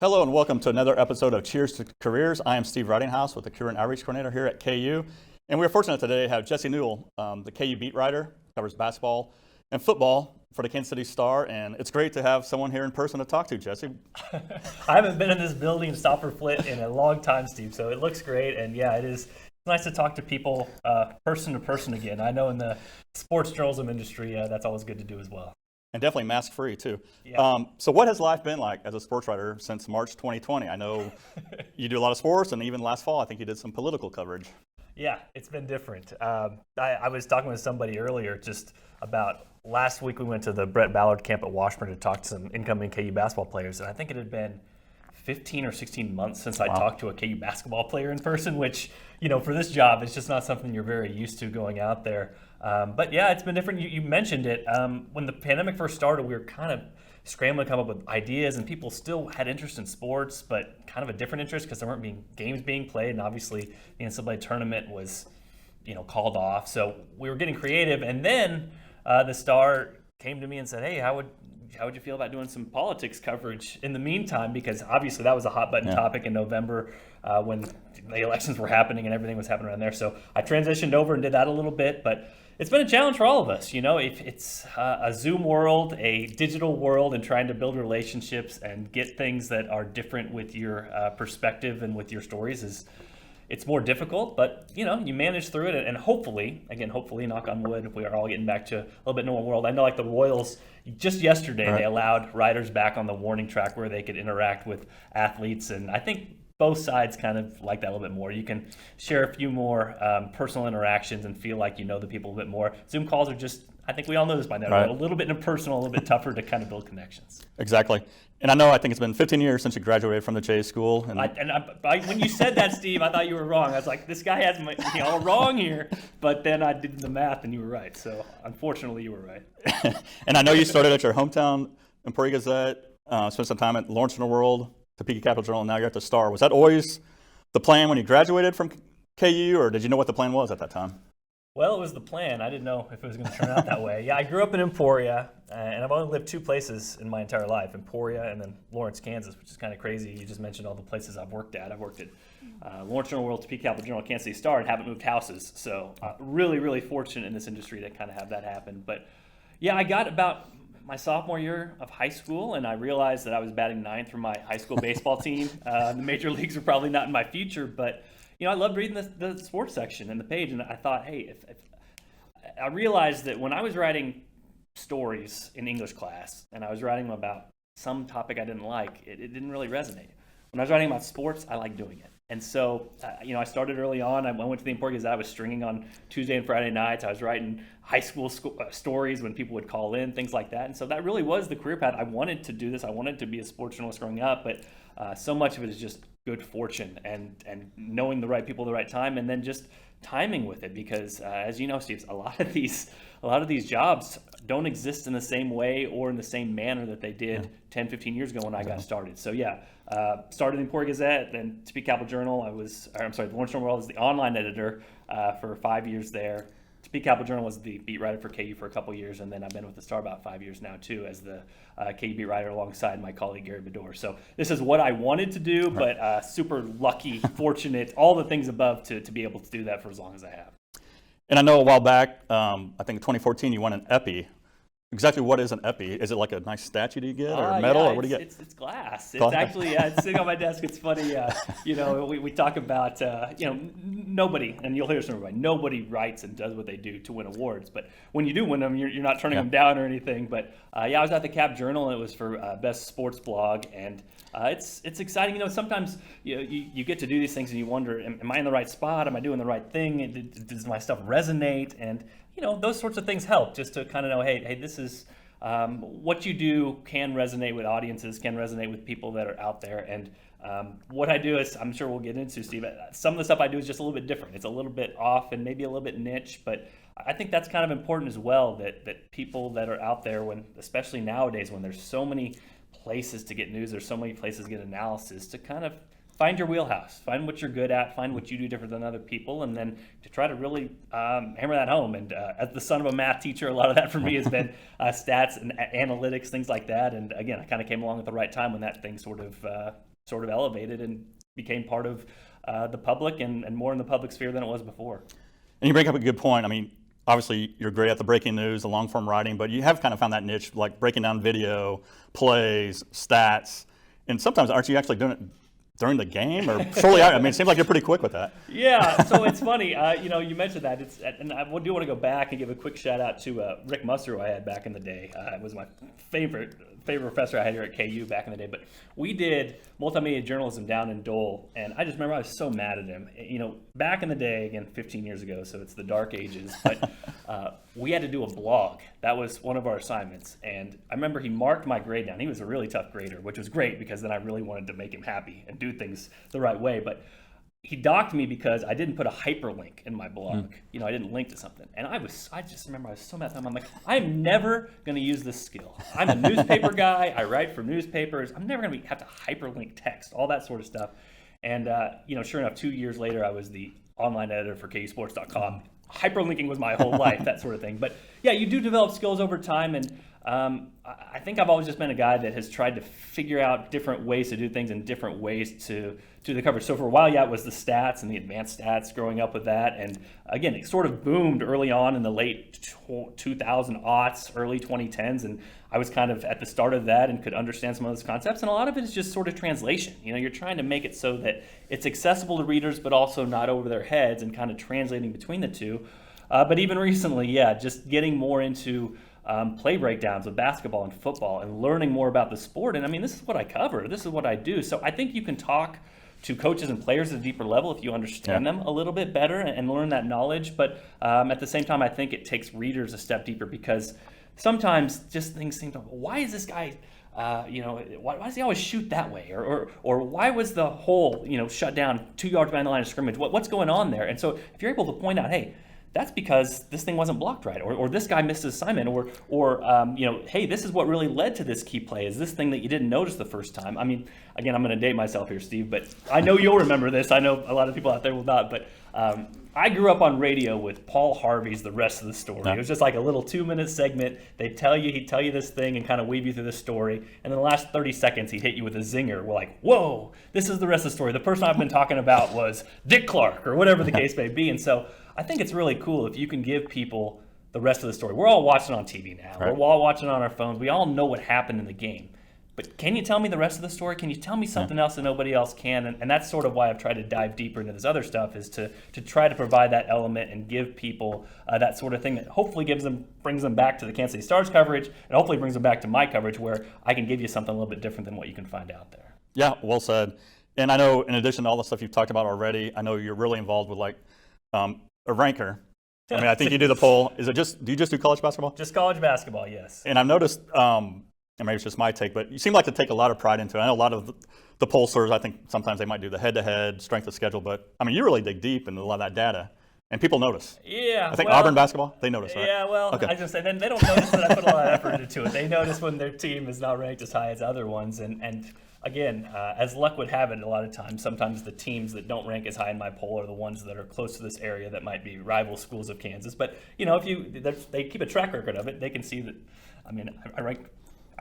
Hello and welcome to another episode of Cheers to Careers. I am Steve Ridinghouse with the Career and Outreach Coordinator here at KU. And we're fortunate today to have Jesse Newell, the KU beat writer, covers basketball and football for the Kansas City Star. And it's great to have someone here in person to talk to, Jesse. I haven't been in this building in Stopper Flit in a long time, Steve, so it looks great. And yeah, it is nice to talk to people person to person again. I know in the sports journalism industry, that's always good to do as well. And definitely mask-free, too. Yeah. So what has life been like as a sports writer since March 2020? I know you do a lot of sports, and even last fall, I think you did some political coverage. Yeah, it's been different. I was talking with somebody earlier just about last week we went to the Brett Ballard camp at Washburn to talk to some incoming KU basketball players, and I think it had been 15 or 16 months since I talked to a KU basketball player in person, which, you know, for this job, it's just not something you're very used to going out there. But yeah, it's been different. You mentioned it. When the pandemic first started, we were kind of scrambling to come up with ideas, and people still had interest in sports, but kind of a different interest because there weren't games being played, and obviously the NCAA tournament was, called off. So we were getting creative, and then the Star came to me and said, "Hey, how would you feel about doing some politics coverage in the meantime?" Because obviously that was a hot button topic in November when the elections were happening and everything was happening around there. So I transitioned over and did that a little bit, but it's been a challenge for all of us. If it's a Zoom world, a digital world, and trying to build relationships and get things that are different with your perspective and with your stories it's more difficult, but you manage through it, and hopefully, knock on wood, we are all getting back to a little bit normal world. I know, like the Royals, just yesterday they allowed writers back on the warning track where they could interact with athletes, and I think both sides kind of like that a little bit more. You can share a few more personal interactions and feel like you know the people a bit more. Zoom calls are just, I think we all know this by now, a little bit impersonal, a little bit tougher to kind of build connections. Exactly. And I think it's been 15 years since you graduated from the J School. And when you said that, Steve, I thought you were wrong. I was like, this guy has me all wrong here. But then I did the math and you were right. So unfortunately, you were right. And I know you started at your hometown Emporia Gazette, spent some time at Lawrence World, Topeka Capital Journal, and now you're at the Star. Was that always the plan when you graduated from KU, or did you know what the plan was at that time? Well, it was the plan. I didn't know if it was going to turn out that way. Yeah, I grew up in Emporia, and I've only lived two places in my entire life, Emporia and then Lawrence, Kansas, which is kind of crazy. You just mentioned all the places I've worked at. I've worked at Lawrence World, Topeka Capital Journal, Kansas City Star, and haven't moved houses. So really, really fortunate in this industry to kind of have that happen. But yeah, I got about my sophomore year of high school, and I realized that I was batting ninth for my high school baseball team. The major leagues are probably not in my future, but I loved reading the sports section and the page, and I thought, hey, if I realized that when I was writing stories in English class, and I was writing about some topic I didn't like, it didn't really resonate. When I was writing about sports, I liked doing it. And so, I started early on. I went to the Emporia Gazette. I was stringing on Tuesday and Friday nights. I was writing high school stories when people would call in, things like that. And so that really was the career path. I wanted to do this. I wanted to be a sports journalist growing up, but so much of it is just good fortune and knowing the right people at the right time, and then just timing with it. Because as you know, Steve, a lot of these jobs don't exist in the same way or in the same manner that they did 10, 15 years ago when I got started. So started in Emporia Gazette, then Topeka Capital Journal. The Lawrence World was the online editor for 5 years there. Topeka Capital Journal was the beat writer for KU for a couple years, and then I've been with the Star about 5 years now too as the KU beat writer alongside my colleague Gary Bedore. So this is what I wanted to do, but super lucky, fortunate, all the things above to be able to do that for as long as I have. And I know a while back, I think in 2014, you won an Epi. Exactly what is an Epi? Is it like a nice statue do you get, or metal, or what do you get? It's glass. It's actually it's sitting on my desk. It's funny. We talk about nobody, and you'll hear this from everybody. Nobody writes and does what they do to win awards, but when you do win them, you're not turning them down or anything. But I was at the Cap Journal, and it was for best sports blog, and it's exciting. Sometimes you get to do these things, and you wonder, am I in the right spot? Am I doing the right thing? Does my stuff resonate? And those sorts of things help just to kind of know, hey, this is what you do can resonate with audiences, can resonate with people that are out there. And what I do is, I'm sure we'll get into, Steve, some of the stuff I do is just a little bit different. It's a little bit off and maybe a little bit niche, but I think that's kind of important as well, that people that are out there, especially nowadays when there's so many places to get news, there's so many places to get analysis, to kind of find your wheelhouse, find what you're good at, find what you do different than other people, and then to try to really hammer that home. And as the son of a math teacher, a lot of that for me has been stats and analytics, things like that. And again, I kind of came along at the right time when that thing sort of sort of elevated and became part of the public and more in the public sphere than it was before. And you bring up a good point. I mean, obviously you're great at the breaking news, the long form writing, but you have kind of found that niche, like breaking down video, plays, stats, and sometimes aren't you actually doing it during the game or shortly out? I mean, it seems like you're pretty quick with that. Yeah, so it's funny. You mentioned that, and I do want to go back and give a quick shout out to Rick Muster, who I had back in the day. It was my favorite professor I had here at KU back in the day. But we did multimedia journalism down in Dole, and I just remember I was so mad at him. Back in the day, again, 15 years ago, so it's the dark ages, but we had to do a blog. That was one of our assignments, and I remember he marked my grade down. He was a really tough grader, which was great because then I really wanted to make him happy and do things the right way. But he docked me because I didn't put a hyperlink in my blog. I didn't link to something. And I just remember I was so mad at him. I'm like, I'm never going to use this skill. I'm a newspaper guy. I write for newspapers. I'm never going to have to hyperlink text, all that sort of stuff. And, sure enough, 2 years later, I was the online editor for KUsports.com. Hyperlinking was my whole life, that sort of thing. But yeah, you do develop skills over time. And I think I've always just been a guy that has tried to figure out different ways to do things and different ways to do the coverage. So for a while, it was the stats and the advanced stats, growing up with that. And again, it sort of boomed early on in the late 2000 aughts, early 2010s. And I was kind of at the start of that and could understand some of those concepts. And a lot of it is just sort of translation. You're trying to make it so that it's accessible to readers, but also not over their heads, and kind of translating between the two. But even recently, just getting more into play breakdowns of basketball and football and learning more about the sport. And I mean, this is what I cover. This is what I do. So I think you can talk to coaches and players at a deeper level if you understand them a little bit better and learn that knowledge. But at the same time, I think it takes readers a step deeper, because sometimes just things seem to, why is this guy, why does he always shoot that way? Or why was the hole, shut down 2 yards behind the line of scrimmage? What's going on there? And so if you're able to point out, hey, that's because this thing wasn't blocked right, or this guy missed his assignment, or hey, this is what really led to this key play, is this thing that you didn't notice the first time. I mean, again, I'm going to date myself here, Steve, but I know you'll remember this. I know a lot of people out there will not, but I grew up on radio with Paul Harvey's The Rest of the Story. It was just like a little 2-minute segment. He'd tell you this thing and kind of weave you through the story, and in the last 30 seconds, he'd hit you with a zinger. We're like, whoa, this is the rest of the story. The person I've been talking about was Dick Clark, or whatever the case may be. And so I think it's really cool if you can give people the rest of the story. We're all watching on TV now. Right. We're all watching on our phones. We all know what happened in the game. But can you tell me the rest of the story? Can you tell me something else that nobody else can? And that's sort of why I've tried to dive deeper into this other stuff, is to try to provide that element and give people that sort of thing that hopefully brings them back to the Kansas City Stars coverage, and hopefully brings them back to my coverage, where I can give you something a little bit different than what you can find out there. Yeah, well said. And I know, in addition to all the stuff you've talked about already, I know you're really involved with a ranker. I mean, I think you do the poll. Do you just do college basketball? Just college basketball, yes. And I've noticed, and maybe it's just my take, but you seem like to take a lot of pride into it. I know a lot of the pollsters, I think sometimes they might do the head-to-head, strength of schedule, but I mean, you really dig deep into a lot of that data, and people notice. Yeah. I think Auburn basketball, they notice, right? Yeah, well, okay. I was going to say, then they don't notice that I put a lot of effort into it. They notice when their team is not ranked as high as other ones, and again, as luck would have it, a lot of times, sometimes the teams that don't rank as high in my poll are the ones that are close to this area that might be rival schools of Kansas. But if they keep a track record of it, they can see that. I mean, I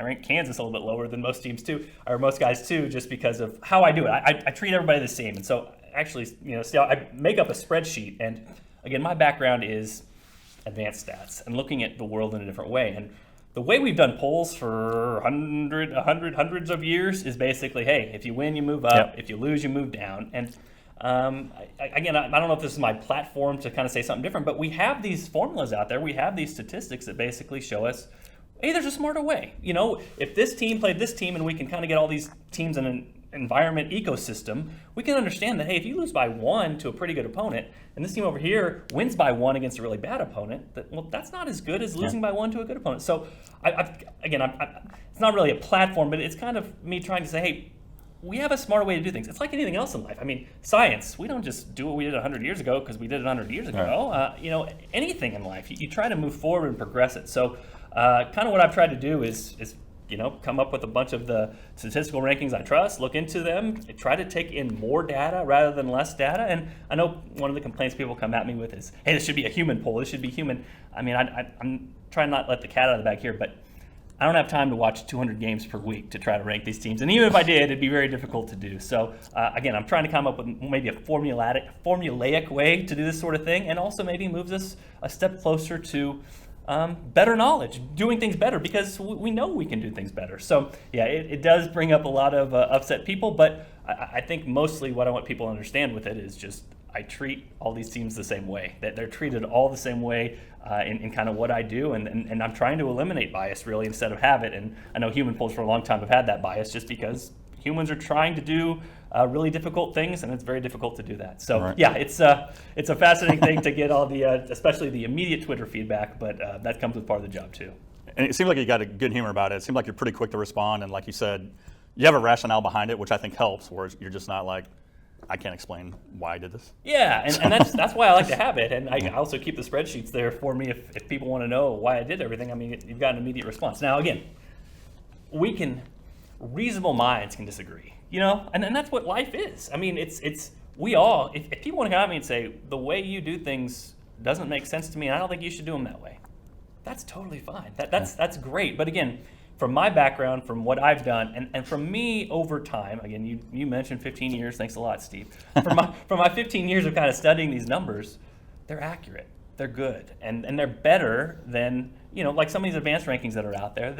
rank Kansas a little bit lower than most teams too, or most guys too, just because of how I do it. I treat everybody the same, and so actually, I make up a spreadsheet. And again, my background is advanced stats and looking at the world in a different way. And the way we've done polls for hundreds of years is basically, hey, if you win, you move up. If you lose, you move down. And I don't know if this is my platform to kind of say something different, but we have these formulas out there. We have these statistics that basically show us, hey, there's a smarter way. If this team played this team, and we can kind of get all these teams in an environment ecosystem, we can understand that, hey, if you lose by 1 to a pretty good opponent, and this team over here wins by 1 against a really bad opponent, that's not as good as losing by 1 to a good opponent. So, it's not really a platform, but it's kind of me trying to say, hey, we have a smarter way to do things. It's like anything else in life. I mean, science, we don't just do what we did 100 years ago because we did it 100 years ago. Right. Anything in life, you try to move forward and progress it. So kind of what I've tried to do is come up with a bunch of the statistical rankings I trust, look into them, try to take in more data rather than less data. And I know one of the complaints people come at me with is, hey, this should be a human poll. This should be human. I mean, I'm trying not to let the cat out of the bag here, but I don't have time to watch 200 games per week to try to rank these teams. And even if I did, it'd be very difficult to do. So again, I'm trying to come up with maybe a formulaic way to do this sort of thing, and also maybe moves us a step closer to better knowledge, doing things better, because we know we can do things better. So yeah, it does bring up a lot of upset people, but I think mostly what I want people to understand with it is just I treat all these teams the same way, that they're treated all the same way in kind of what I do, and I'm trying to eliminate bias really instead of have it. And I know human polls for a long time have had that bias just because humans are trying to do really difficult things, and it's very difficult to do that. So right. Yeah, it's a fascinating thing to get all the, especially the immediate Twitter feedback, but that comes with part of the job too. And it seems like you got a good humor about it. It seems like you're pretty quick to respond, and like you said, you have a rationale behind it, which I think helps, whereas you're just not like, I can't explain why I did this. Yeah, and that's why I like to have it. And I also keep the spreadsheets there for me if people want to know why I did everything. I mean, you've got an immediate response. Now, again, reasonable minds can disagree, and that's what life is. I mean, we all, if people want to come at me and say, the way you do things doesn't make sense to me, and I don't think you should do them that way, that's totally fine. That's great. But again, from my background, from what I've done, and from me over time, again, you mentioned 15 years, thanks a lot, Steve. From my 15 years of kind of studying these numbers, they're accurate, they're good, and they're better than, like some of these advanced rankings that are out there.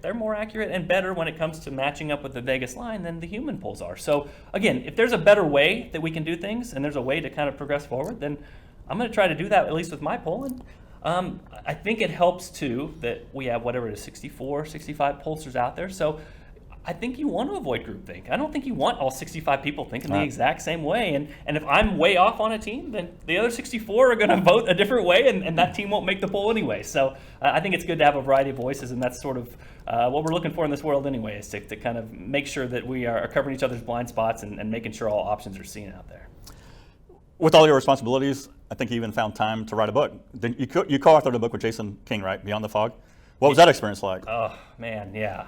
They're more accurate and better when it comes to matching up with the Vegas line than the human polls are. So again, if there's a better way that we can do things, and there's a way to kind of progress forward, then I'm going to try to do that, at least with my poll. And I think it helps too that we have whatever it is, 64, 65 pollsters out there. So I think you want to avoid groupthink. I don't think you want all 65 people thinking the exact same way. And if I'm way off on a team, then the other 64 are going to vote a different way, and that team won't make the poll anyway. So I think it's good to have a variety of voices, and that's sort of what we're looking for in this world anyway, is to kind of make sure that we are covering each other's blind spots and making sure all options are seen out there. With all your responsibilities, I think you even found time to write a book. You co-authored a book with Jason King, right? Beyond the Fog. What was that experience like? Oh, man, yeah.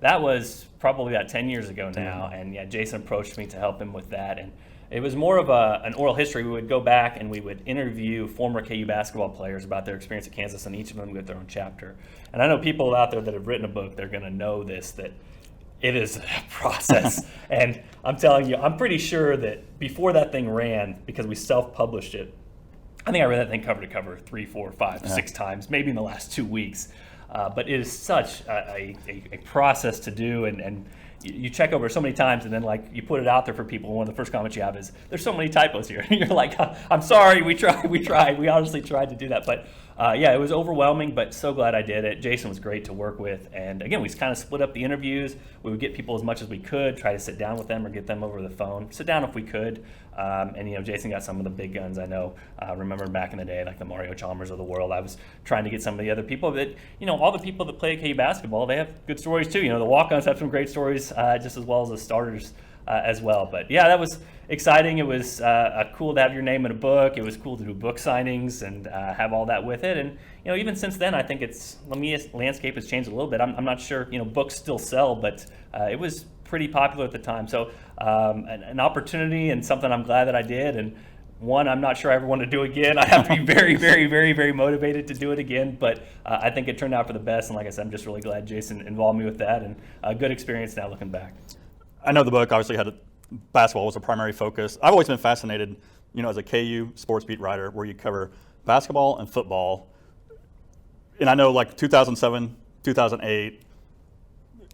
That was probably about 10 years ago now, and yeah, Jason approached me to help him with that, and it was more of an oral history. We would go back and we would interview former KU basketball players about their experience at Kansas, and each of them with their own chapter. And I know people out there that have written a book, they're going to know this, that it is a process. And I'm telling you, I'm pretty sure that before that thing ran, because we self-published it, I think I read that thing cover to cover 3, 4, 5, 6 times, maybe in the last 2 weeks. But it is such a process to do, and you check over so many times, and then like you put it out there for people, and one of the first comments you have is, there's so many typos here. You're like, I'm sorry, we tried. We honestly tried to do that. But yeah, it was overwhelming, but so glad I did it. Jason was great to work with. And again, we kind of split up the interviews. We would get people as much as we could, try to sit down with them or get them over the phone. Sit down if we could. And Jason got some of the big guns I know. Remember back in the day, like the Mario Chalmers of the world. I was trying to get some of the other people. But all the people that play KU basketball, they have good stories too. The walk-ons have some great stories, just as well as the starters as well. But yeah, that was exciting. It was cool to have your name in a book. It was cool to do book signings and have all that with it. And even since then, I think the landscape has changed a little bit. I'm not sure books still sell, but it was pretty popular at the time. So an opportunity and something I'm glad that I did. And one, I'm not sure I ever want to do again. I have to be very, very, very, very motivated to do it again. But I think it turned out for the best. And like I said, I'm just really glad Jason involved me with that. And a good experience now looking back. I know the book obviously had basketball was a primary focus. I've always been fascinated, as a KU sports beat writer, where you cover basketball and football. And I know like 2007, 2008,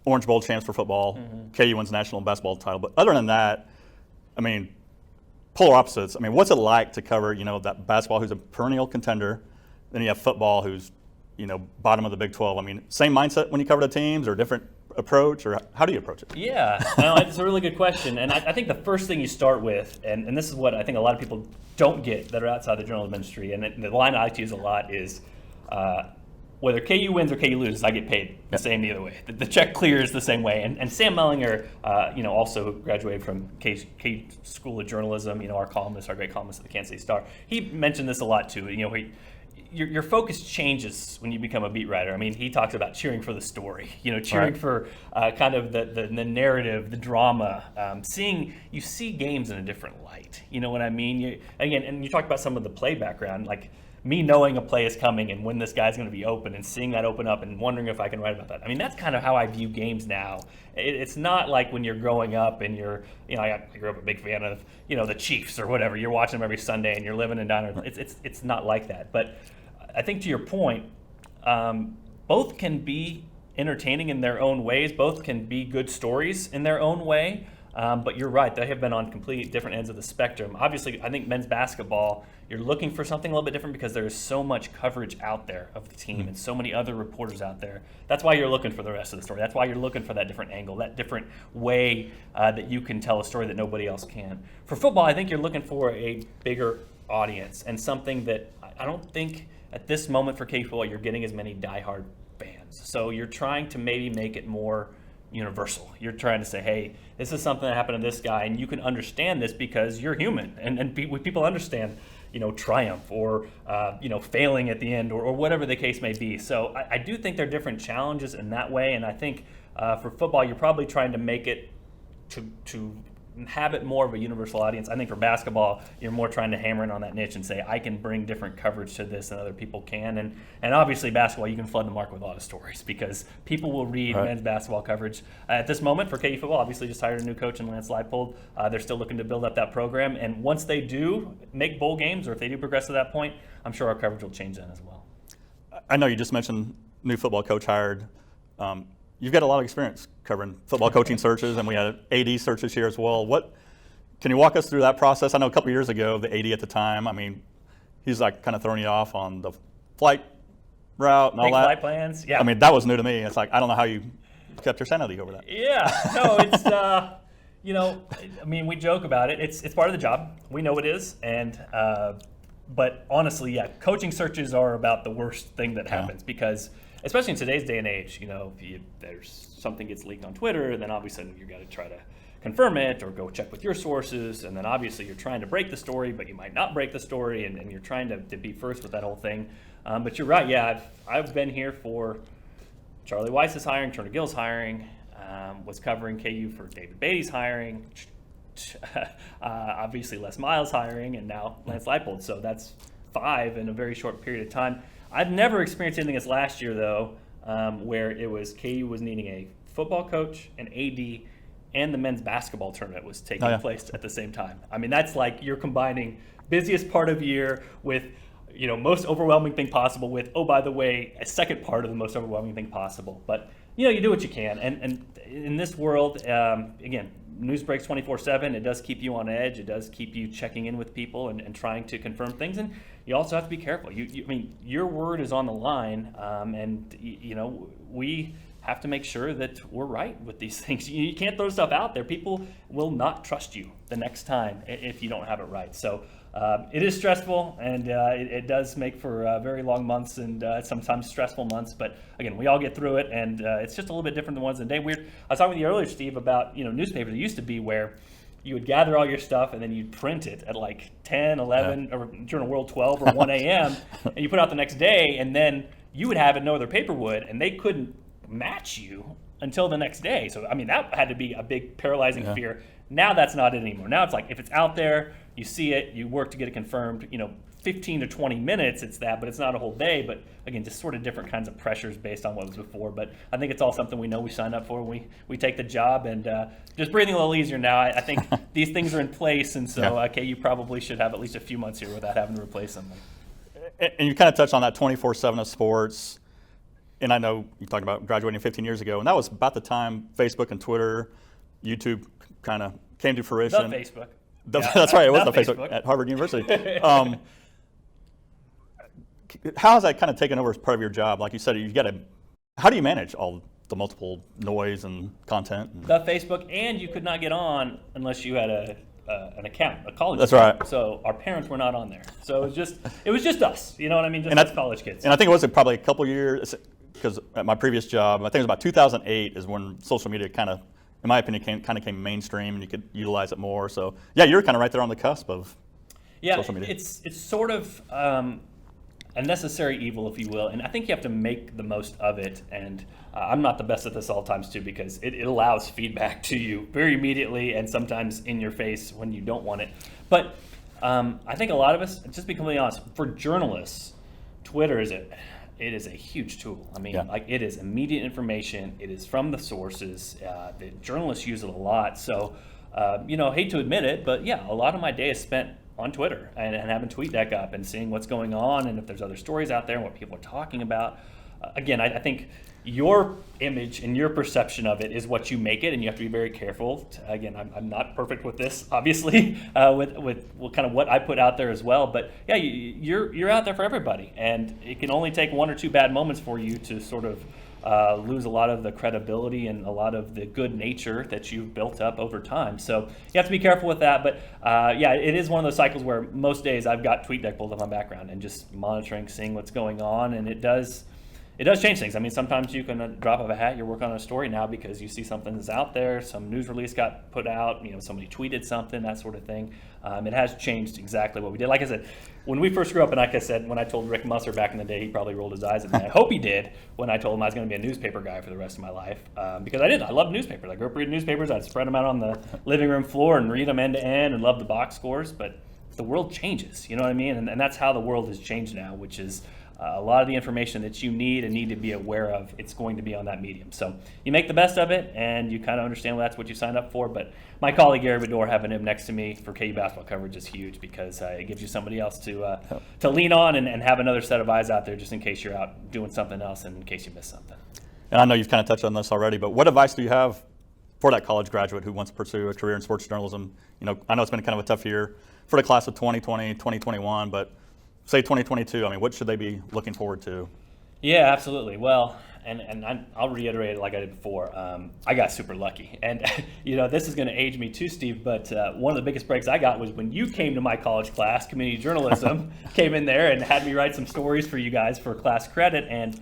Orange Bowl champs for football, KU wins national basketball title. But other than that, I mean, polar opposites. I mean, what's it like to cover, that basketball who's a perennial contender, then you have football who's, bottom of the Big 12. I mean, same mindset when you cover the teams or different approach, or how do you approach it? Yeah, it's a really good question. And I think the first thing you start with, and this is what I think a lot of people don't get that are outside the journalism industry, and the line I like to use a lot is, whether KU wins or KU loses, I get paid the same either way. The check clears the same way. And Sam Mellinger, also graduated from K School of Journalism, our columnist, our great columnist at the Kansas City Star. He mentioned this a lot too. Your focus changes when you become a beat writer. I mean, he talks about cheering for the story, cheering for kind of the narrative, the drama, you see games in a different light. You know what I mean? Again, and you talk about some of the play background, like me knowing a play is coming and when this guy's going to be open and seeing that open up and wondering if I can write about that. I mean, that's kind of how I view games now. It's not like when you're growing up and you're, I grew up a big fan of, the Chiefs or whatever. You're watching them every Sunday and you're living and dying. It's not like that. But I think to your point, both can be entertaining in their own ways. Both can be good stories in their own way. But you're right, they have been on completely different ends of the spectrum. Obviously, I think men's basketball, you're looking for something a little bit different because there is so much coverage out there of the team and so many other reporters out there. That's why you're looking for the rest of the story. That's why you're looking for that different angle, that different way that you can tell a story that nobody else can. For football, I think you're looking for a bigger audience and something that I don't think at this moment for KU football you're getting as many diehard fans. So you're trying to maybe make it more universal. You're trying to say, hey, this is something that happened to this guy, and you can understand this because you're human, and people understand, triumph or failing at the end or whatever the case may be. So I do think there are different challenges in that way, and I think for football, you're probably trying to make it to have it more of a universal audience. I think for basketball, you're more trying to hammer in on that niche and say, I can bring different coverage to this than other people can. And obviously basketball, you can flood the market with a lot of stories because people will read men's basketball coverage. At this moment for KU football, obviously just hired a new coach in Lance Leipold. They're still looking to build up that program. And once they do make bowl games, or if they do progress to that point, I'm sure our coverage will change then as well. I know you just mentioned new football coach hired. You've got a lot of experience covering football coaching searches, and we had AD searches here as well. Can you walk us through that process? I know a couple years ago, the AD at the time, he's like kind of throwing you off on the flight route and all that. Flight plans, yeah. That was new to me. It's like, I don't know how you kept your sanity over that. Yeah, no, it's, we joke about it. It's part of the job. We know it is, but honestly, yeah, coaching searches are about the worst thing that happens because especially in today's day and age, if there's something gets leaked on Twitter, then obviously you got to try to confirm it or go check with your sources, and then obviously you're trying to break the story, but you might not break the story, and you're trying to be first with that whole thing. But you're right, yeah, I've been here for Charlie Weiss's hiring, Turner Gill's hiring, was covering KU for David Beatty's hiring, obviously Les Miles' hiring, and now Lance Leipold. So that's 5 in a very short period of time. I've never experienced anything as last year, though, where it was KU was needing a football coach, an AD, and the men's basketball tournament was taking place at the same time. That's like you're combining busiest part of year with, most overwhelming thing possible with, oh, by the way, a second part of the most overwhelming thing possible. But, you do what you can. And in this world, again, news breaks 24/7. It does keep you on edge. It does keep you checking in with people and trying to confirm things. And you also have to be careful. Your word is on the line, and we have to make sure that we're right with these things. You can't throw stuff out there. People will not trust you the next time if you don't have it right. So it is stressful, and it does make for very long months and sometimes stressful months. But again, we all get through it, and it's just a little bit different than ones in the day. I was talking with you earlier, Steve, about newspapers. It used to be where you would gather all your stuff and then you'd print it at like 10, 11, or Journal World 12 or 1 a.m. and you put it out the next day, and then you would have it, no other paper would, and they couldn't match you until the next day. So, that had to be a big paralyzing fear. Now that's not it anymore. Now it's like if it's out there, you see it, you work to get it confirmed, 15 to 20 minutes it's that, but it's not a whole day. But again, just sort of different kinds of pressures based on what was before. But I think it's all something we know we signed up for. We take the job, and just breathing a little easier now. I think these things are in place, and so you probably should have at least a few months here without having to replace them. And you kind of touched on that 24/7 of sports. And I know you talked about graduating 15 years ago, and that was about the time Facebook and Twitter, YouTube kind of came to fruition. The Facebook. That's right, it was the Facebook at Harvard University. How has that kind of taken over as part of your job? Like you said, how do you manage all the multiple noise and content? The Facebook, and you could not get on unless you had an account, a college That's account. right. So our parents were not on there. So it was just us, you know what I mean? Just us college kids. And I think it was probably a couple years, because at my previous job, I think it was about 2008 is when social media kind of, in my opinion, came mainstream and you could utilize it more. So yeah, you're kind of right there on the cusp of social media. It's sort of a necessary evil, if you will, and I think you have to make the most of it. And I'm not the best at this all times too, because it allows feedback to you very immediately and sometimes in your face when you don't want it. But I think a lot of us, just to be completely honest, for journalists, Twitter is it is a huge tool. I mean, like it is immediate information. It is from the sources. The journalists use it a lot. So, hate to admit it, but yeah, a lot of my day is spent on Twitter and having TweetDeck up and seeing what's going on and if there's other stories out there and what people are talking about. Again, I think your image and your perception of it is what you make it, and you have to be very careful. Again, I'm not perfect with this, obviously, with kind of what I put out there as well. But yeah, you're out there for everybody, and it can only take one or two bad moments for you to sort of lose a lot of the credibility and a lot of the good nature that you've built up over time. So you have to be careful with that. But yeah, it is one of those cycles where most days I've got TweetDeck pulled up in my background and just monitoring, seeing what's going on, and it does change things. I mean, sometimes you can drop of a hat, you're working on a story now because you see something that's out there, some news release got put out, somebody tweeted something, that sort of thing. It has changed exactly what we did. Like I said, when we first grew up, and like I said, when I told Rick Musser back in the day, he probably rolled his eyes at me. I hope he did when I told him I was going to be a newspaper guy for the rest of my life, because I did. I loved newspapers. I grew up reading newspapers. I'd spread them out on the living room floor and read them end to end and love the box scores. But the world changes, you know what I mean? And that's how the world has changed now, which is a lot of the information that you need and need to be aware of, it's going to be on that medium. So you make the best of it, and you kind of understand that's what you signed up for. But my colleague Gary Bedore, having him next to me for KU basketball coverage is huge, because it gives you somebody else to lean on and have another set of eyes out there just in case you're out doing something else and in case you miss something. And I know you've kind of touched on this already, but what advice do you have for that college graduate who wants to pursue a career in sports journalism? I know it's been kind of a tough year for the class of 2020, 2021, but say 2022, I mean, what should they be looking forward to? Yeah, absolutely. Well, and I'll reiterate it like I did before. I got super lucky. And, this is going to age me too, Steve, but one of the biggest breaks I got was when you came to my college class, community journalism, came in there and had me write some stories for you guys for class credit. And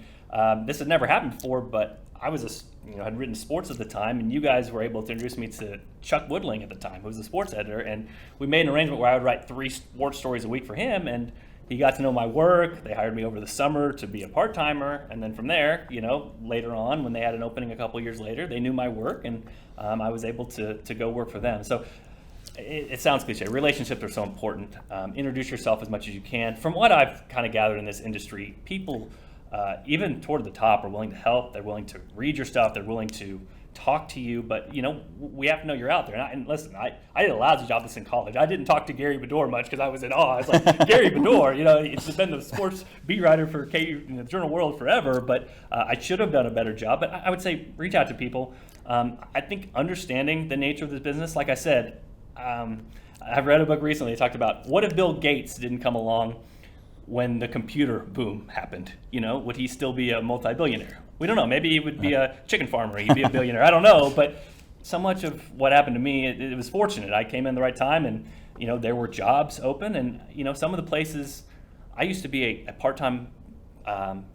this had never happened before, but I was had written sports at the time, and you guys were able to introduce me to Chuck Woodling at the time, who was the sports editor. And we made an arrangement where I would write 3 sports stories a week for him, and he got to know my work. They hired me over the summer to be a part-timer, and then from there, later on, when they had an opening a couple years later, they knew my work, and I was able to go work for them. So it sounds cliche. Relationships are so important. Introduce yourself as much as you can. From what I've kind of gathered in this industry, people, even toward the top, are willing to help. They're willing to read your stuff. They're willing to talk to you, but we have to know you're out there. And listen, I did a lousy job this in college. I didn't talk to Gary Bedore much because I was in awe. I was like, Gary Bedore, it's been the sports beat writer for KU in the Journal World forever, but I should have done a better job. But I would say reach out to people. I think understanding the nature of this business, like I said, I've read a book recently that talked about what if Bill Gates didn't come along when the computer boom happened? Would he still be a multi-billionaire? We don't know. Maybe he would be a chicken farmer. He'd be a billionaire. I don't know. But so much of what happened to me, it was fortunate. I came in the right time, and there were jobs open, and some of the places. I used to be a part-time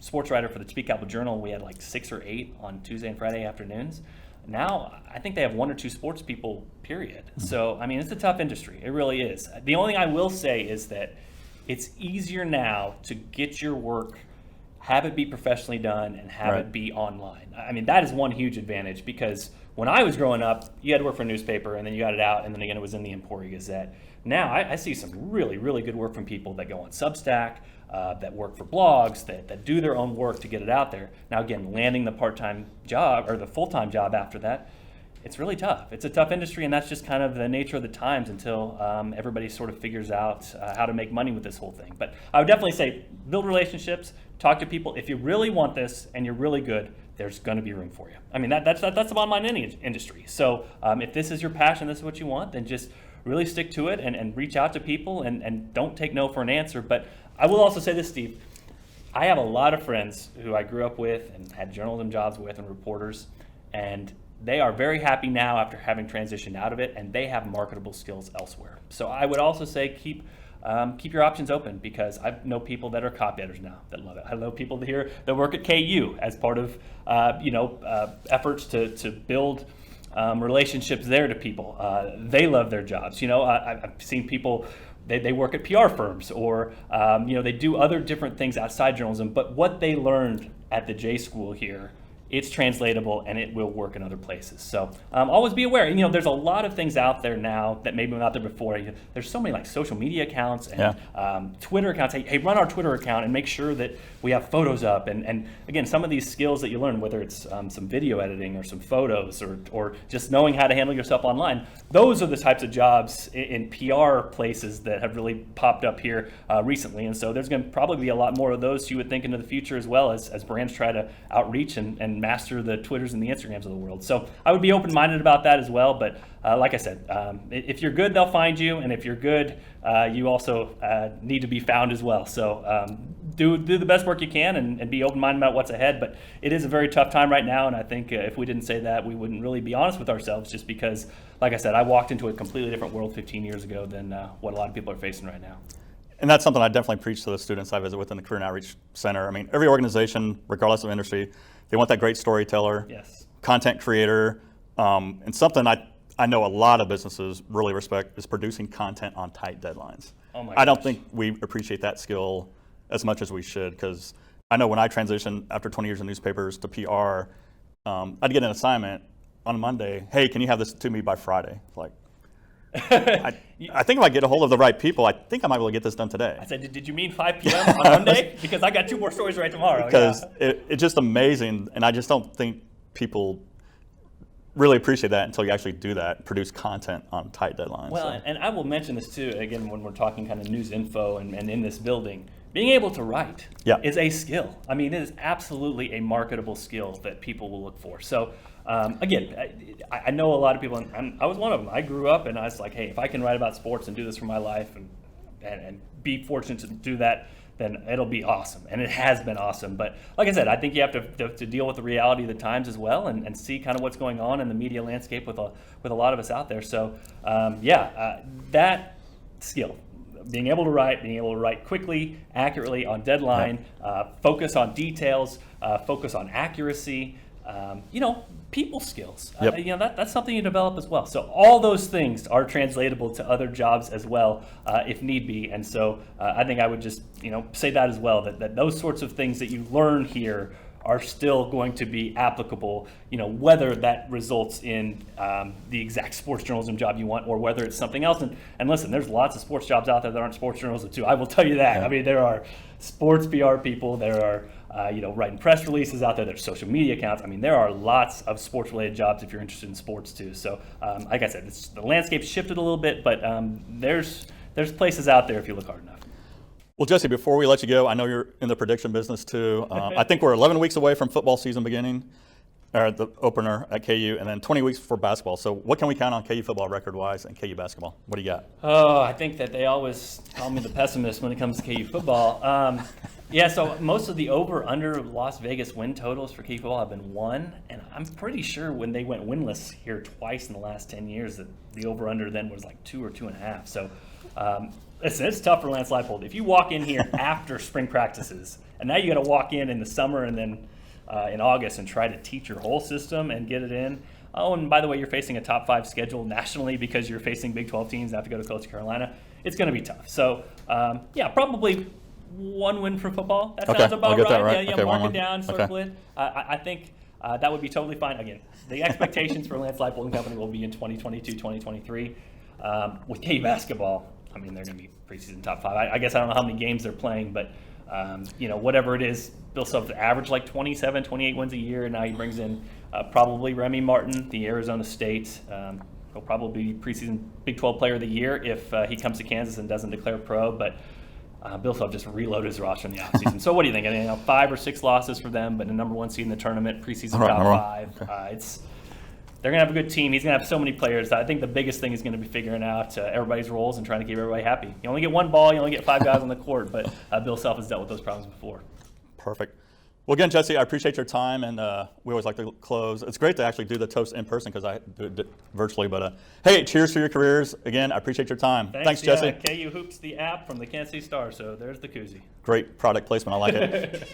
sports writer for the Topeka Journal. We had like 6 or 8 on Tuesday and Friday afternoons. Now I think they have 1 or 2 sports people. Period. So I mean, it's a tough industry. It really is. The only thing I will say is that it's easier now to get your work, have it be professionally done, and have it be online. I mean, that is one huge advantage, because when I was growing up, you had to work for a newspaper, and then you got it out, and then again, it was in the Emporia Gazette. Now, I see some really, really good work from people that go on Substack, that work for blogs, that do their own work to get it out there. Now, again, landing the part-time job or the full-time job after that, it's really tough. It's a tough industry, and that's just kind of the nature of the times until everybody sort of figures out how to make money with this whole thing. But I would definitely say build relationships, talk to people. If you really want this and you're really good, there's going to be room for you. I mean, that's the bottom line in any industry. So if this is your passion, this is what you want, then just really stick to it and reach out to people and don't take no for an answer. But I will also say this, Steve. I have a lot of friends who I grew up with and had journalism jobs with and reporters, and they are very happy now after having transitioned out of it, and they have marketable skills elsewhere. So I would also say keep your options open, because I know people that are copy editors now that love it. I know people here that work at KU as part of efforts to build relationships there to people. They love their jobs. I've seen people. They work at PR firms, or they do other different things outside journalism. But what they learned at the J School here it's translatable, and it will work in other places. So always be aware. There's a lot of things out there now that maybe were not there before. There's so many like social media accounts and Twitter accounts. Hey, run our Twitter account and make sure that we have photos up. And again, some of these skills that you learn, whether it's some video editing or some photos or just knowing how to handle yourself online, those are the types of jobs in PR places that have really popped up here recently. And so there's going to probably be a lot more of those you would think into the future as well as brands try to outreach and master the Twitters and the Instagrams of the world. So I would be open-minded about that as well. But like I said, if you're good, they'll find you. And if you're good, you also need to be found as well. So do the best work you can and be open-minded about what's ahead. But it is a very tough time right now. And I think if we didn't say that, we wouldn't really be honest with ourselves, just because, like I said, I walked into a completely different world 15 years ago than what a lot of people are facing right now. And that's something I definitely preach to the students I visit within the Career and Outreach Center. I mean, every organization, regardless of industry, they want that great storyteller, Yes. content creator, and something I know a lot of businesses really respect is producing content on tight deadlines. Oh my I don't gosh. think we appreciate that skill as much as we should, because I know when I transitioned after 20 years in newspapers to PR, I'd get an assignment on Monday. Hey, can you have this to me by Friday? Like, I think if I get a hold of the right people, I think I might be able to get this done today. I said, did you mean 5 p.m. on Monday? Because I got 2 more stories right tomorrow. Because it's just amazing, and I just don't think people really appreciate that until you actually do that, produce content on tight deadlines. Well, and I will mention this too, again, when we're talking kind of news info and in this building, being able to write is a skill. I mean, it is absolutely a marketable skill that people will look for. So again, I know a lot of people, and I was one of them. I grew up and I was like, hey, if I can write about sports and do this for my life and be fortunate to do that, then it'll be awesome. And it has been awesome. But like I said, I think you have to deal with the reality of the times as well and see kind of what's going on in the media landscape with a lot of us out there. So that skill, being able to write quickly, accurately, on deadline, focus on details, focus on accuracy, people skills. That's something you develop as well. So all those things are translatable to other jobs as well, if need be. And so I think I would just, say that as well, that those sorts of things that you learn here are still going to be applicable, whether that results in the exact sports journalism job you want or whether it's something else. And listen, there's lots of sports jobs out there that aren't sports journalism too. I will tell you that. I mean, there are sports PR people, there are writing press releases out there, there's social media accounts. I mean, there are lots of sports-related jobs if you're interested in sports too. So like I said, the landscape's shifted a little bit, but there's places out there if you look hard enough. Well, Jesse, before we let you go, I know you're in the prediction business too. I think we're 11 weeks away from football season beginning, or the opener at KU, and then 20 weeks before basketball. So what can we count on KU football record-wise and KU basketball? What do you got? Oh, I think that they always call me the pessimist when it comes to KU football. So most of the over-under Las Vegas win totals for KU football have been 1, and I'm pretty sure when they went winless here twice in the last 10 years that the over-under then was like 2 or 2.5. So it's tough for Lance Leipold. If you walk in here after spring practices, and now you got to walk in the summer and then in August and try to teach your whole system and get it in. Oh, and by the way, you're facing a top 5 schedule nationally because you're facing Big 12 teams and have to go to Coastal Carolina. It's going to be tough. So, probably 1 win for football. That sounds about right. That right. Yeah, mark it 1-1. down, circle it. I think that would be totally fine. Again, the expectations for Lance Leipold and company will be in 2022, 2023. With KU basketball, I mean, they're going to be preseason top 5. I guess I don't know how many games they're playing, but whatever it is, Bill Self's average like 27, 28 wins a year, and now he brings in probably Remy Martin, the Arizona State. He'll probably be preseason Big 12 Player of the Year if he comes to Kansas and doesn't declare pro, but Bill Self just reloaded his roster in the offseason. So what do you think? I mean, 5 or 6 losses for them, but the number 1 seed in the tournament, preseason top 5. Okay. They're going to have a good team. He's going to have so many players. I think the biggest thing is going to be figuring out everybody's roles and trying to keep everybody happy. You only get 1 ball, you only get 5 guys on the court, but Bill Self has dealt with those problems before. Perfect. Well, again, Jesse, I appreciate your time, and we always like to close. It's great to actually do the toast in person because I do it virtually. But hey, cheers for your careers. Again, I appreciate your time. Thanks Jesse. KU Hoops, the app from the Kansas City Star. So there's the koozie. Great product placement. I like it.